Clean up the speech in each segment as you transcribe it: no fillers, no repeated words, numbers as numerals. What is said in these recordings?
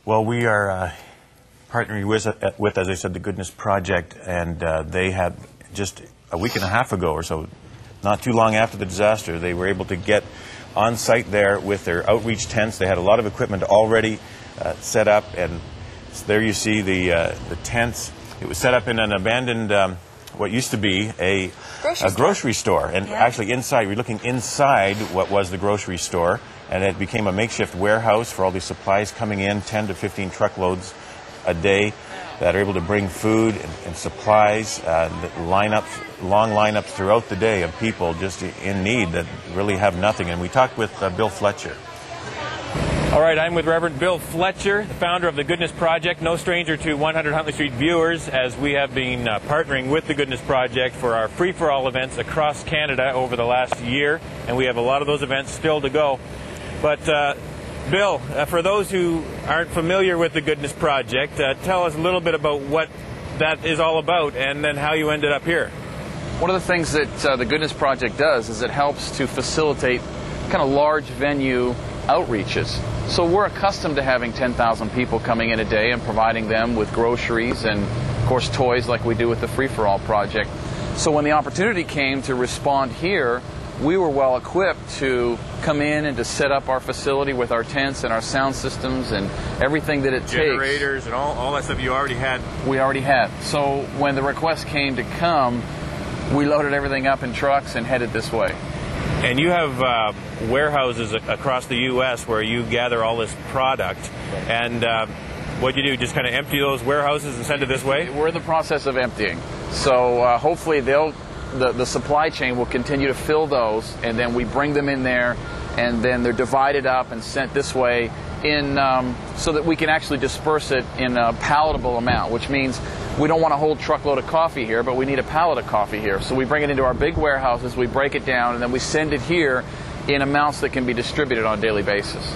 Well, we are partnering with, as I said, the Goodness Project, and they had just a week and a half ago or so, not too long after the disaster, they were able to get on site there with their outreach tents. They had a lot of equipment already set up, and there you see the tents. It was set up in an abandoned, what used to be a grocery store. And actually inside, we're looking inside what was the grocery store, and it became a makeshift warehouse for all these supplies coming in, 10 to 15 truckloads a day that are able to bring food and supplies, long lineups throughout the day of people just in need that really have nothing. And we talked with Bill Fletcher. All right, I'm with Reverend Bill Fletcher, the founder of the Goodness Project, no stranger to 100 Huntley Street viewers, as we have been partnering with the Goodness Project for our free-for-all events across Canada over the last year, and we have a lot of those events still to go. But Bill, for those who aren't familiar with the Goodness Project, tell us a little bit about what that is all about and then how you ended up here. One of the things that the Goodness Project does is it helps to facilitate kind of large venue outreaches. So we're accustomed to having 10,000 people coming in a day and providing them with groceries and, of course, toys like we do with the Free for All Project. So when the opportunity came to respond here, we were well equipped to come in and to set up our facility with our tents and our sound systems and everything that it takes. Generators and all that stuff you already had. We already had. So when the request came to come, we loaded everything up in trucks and headed this way. And you have warehouses across the U.S. where you gather all this product. And what do you do, just kind of empty those warehouses and send it this way? We're in the process of emptying. So hopefully the supply chain will continue to fill those, and then we bring them in there, and then they're divided up and sent this way so that we can actually disperse it in a palatable amount, which means we don't want a whole truckload of coffee here, but we need a pallet of coffee here. So we bring it into our big warehouses, we break it down, and then we send it here in amounts that can be distributed on a daily basis.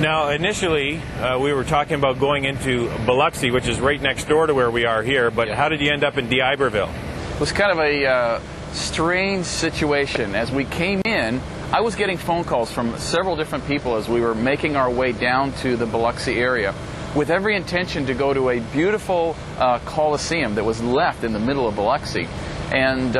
Now, initially, we were talking about going into Biloxi, which is right next door to where we are here, but how did you end up in D'Iberville? It was kind of a strange situation. As we came in, I was getting phone calls from several different people as we were making our way down to the Biloxi area with every intention to go to a beautiful coliseum that was left in the middle of Biloxi. And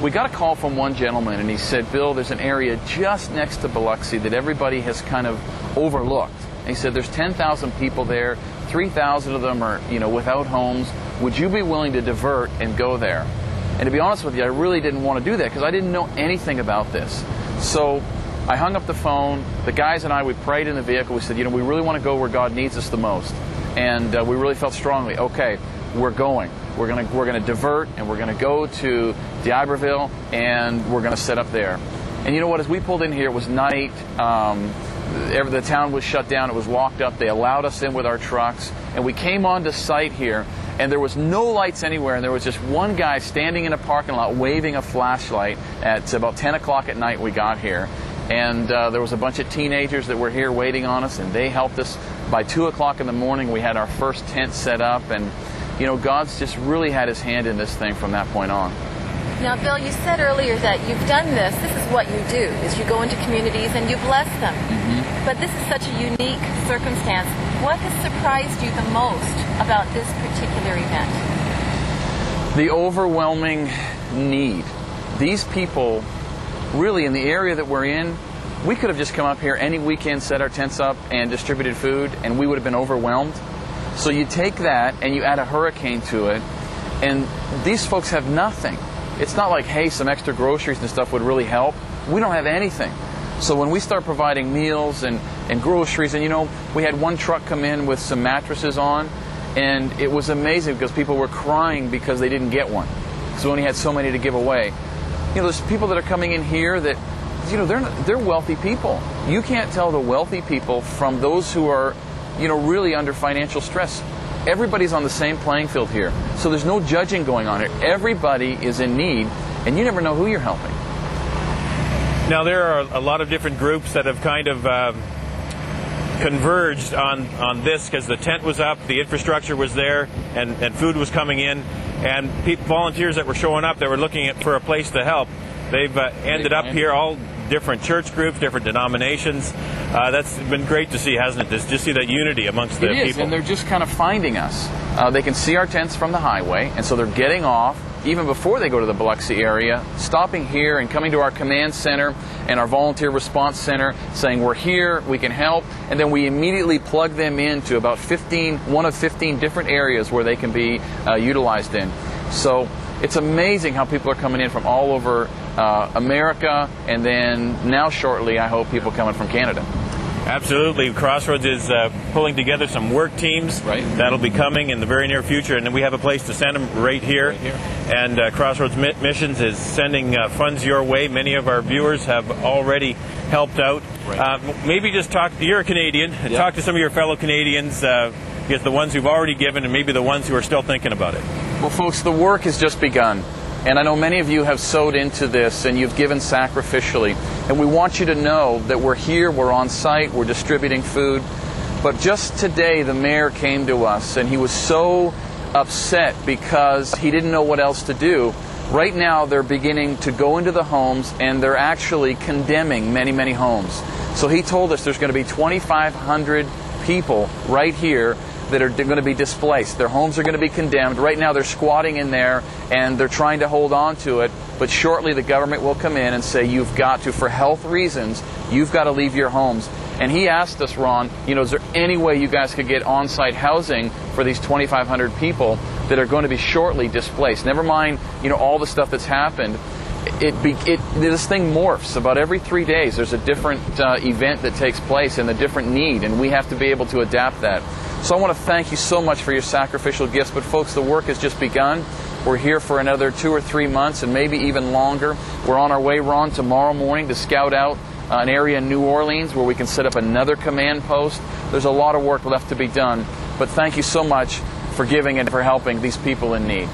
we got a call from one gentleman, and he said, Bill, there's an area just next to Biloxi that everybody has kind of overlooked. And he said, there's 10,000 people there, 3,000 of them are, without homes. Would you be willing to divert and go there? And to be honest with you, I really didn't want to do that because I didn't know anything about this. So I hung up the phone. The guys and I, we prayed in the vehicle. We said, we really want to go where God needs us the most. And we really felt strongly, okay, we're going. We're going to divert, and we're going to go to D'Iberville, and we're going to set up there. And you know what? As we pulled in here, it was night. The town was shut down. It was locked up. They allowed us in with our trucks, and we came onto site here, and there was no lights anywhere, and there was just one guy standing in a parking lot waving a flashlight at about 10 o'clock at night we got here. And there was a bunch of teenagers that were here waiting on us, and they helped us. By 2 o'clock in the morning, we had our first tent set up, and God's just really had his hand in this thing from that point on. Now, Bill, you said earlier that you've done this. This is what you do, is you go into communities and you bless them. Mm-hmm. But this is such a unique circumstance. What has surprised you the most about this particular event? The overwhelming need. These people, really, in the area that we're in, we could have just come up here any weekend, set our tents up, and distributed food, and we would have been overwhelmed. So you take that and you add a hurricane to it, and these folks have nothing. It's not like, hey, some extra groceries and stuff would really help. We don't have anything. So when we start providing meals and groceries, and we had one truck come in with some mattresses on, and it was amazing because people were crying because they didn't get one. So we only had so many to give away. There's people that are coming in here that, they're wealthy people. You can't tell the wealthy people from those who are, really under financial stress. Everybody's on the same playing field here. So there's no judging going on here. Everybody is in need, and you never know who you're helping. Now, there are a lot of different groups that have kind of converged on this because the tent was up, the infrastructure was there, and food was coming in, and volunteers that were showing up that were looking for a place to help. They've ended up here, all different church groups, different denominations. That's been great to see, hasn't it? Just see that unity amongst the It is, people. and they're just kind of finding us. They can see our tents from the highway, and so they're getting off, even before they go to the Biloxi area, stopping here and coming to our command center and our volunteer response center, saying we're here, we can help, and then we immediately plug them into about one of 15 different areas where they can be utilized in. So it's amazing how people are coming in from all over America, and then now shortly, I hope, people coming from Canada. Absolutely. Crossroads is pulling together some work teams. Right. That'll be coming in the very near future, and then we have a place to send them right here. And Crossroads Missions is sending funds your way. Many of our viewers have already helped out. Right. Maybe just you're a Canadian, and talk to some of your fellow Canadians, get the ones who've already given and maybe the ones who are still thinking about it. Well, folks, the work has just begun. And I know many of you have sowed into this and you've given sacrificially. And we want you to know that we're here, we're on site, we're distributing food. But just today, the mayor came to us and he was so upset because he didn't know what else to do. Right now, they're beginning to go into the homes and they're actually condemning many, many homes. So he told us there's going to be 2,500 people right here that are going to be displaced. Their homes are going to be condemned. Right now they're squatting in there and they're trying to hold on to it, but shortly the government will come in and say you've got to, for health reasons, you've got to leave your homes. And he asked us, Ron, is there any way you guys could get on-site housing for these 2,500 people that are going to be shortly displaced? Never mind, all the stuff that's happened. This thing morphs. About every 3 days there's a different event that takes place and a different need, and we have to be able to adapt that. So I want to thank you so much for your sacrificial gifts, but folks, the work has just begun. We're here for another 2 or 3 months and maybe even longer. We're on our way, Ron, tomorrow morning to scout out an area in New Orleans where we can set up another command post. There's a lot of work left to be done, but thank you so much for giving and for helping these people in need.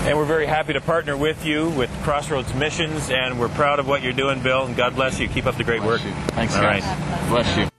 And we're very happy to partner with you with Crossroads Missions, and we're proud of what you're doing, Bill, and God bless you. Keep up the great work. Thanks, All guys. right. Bless you.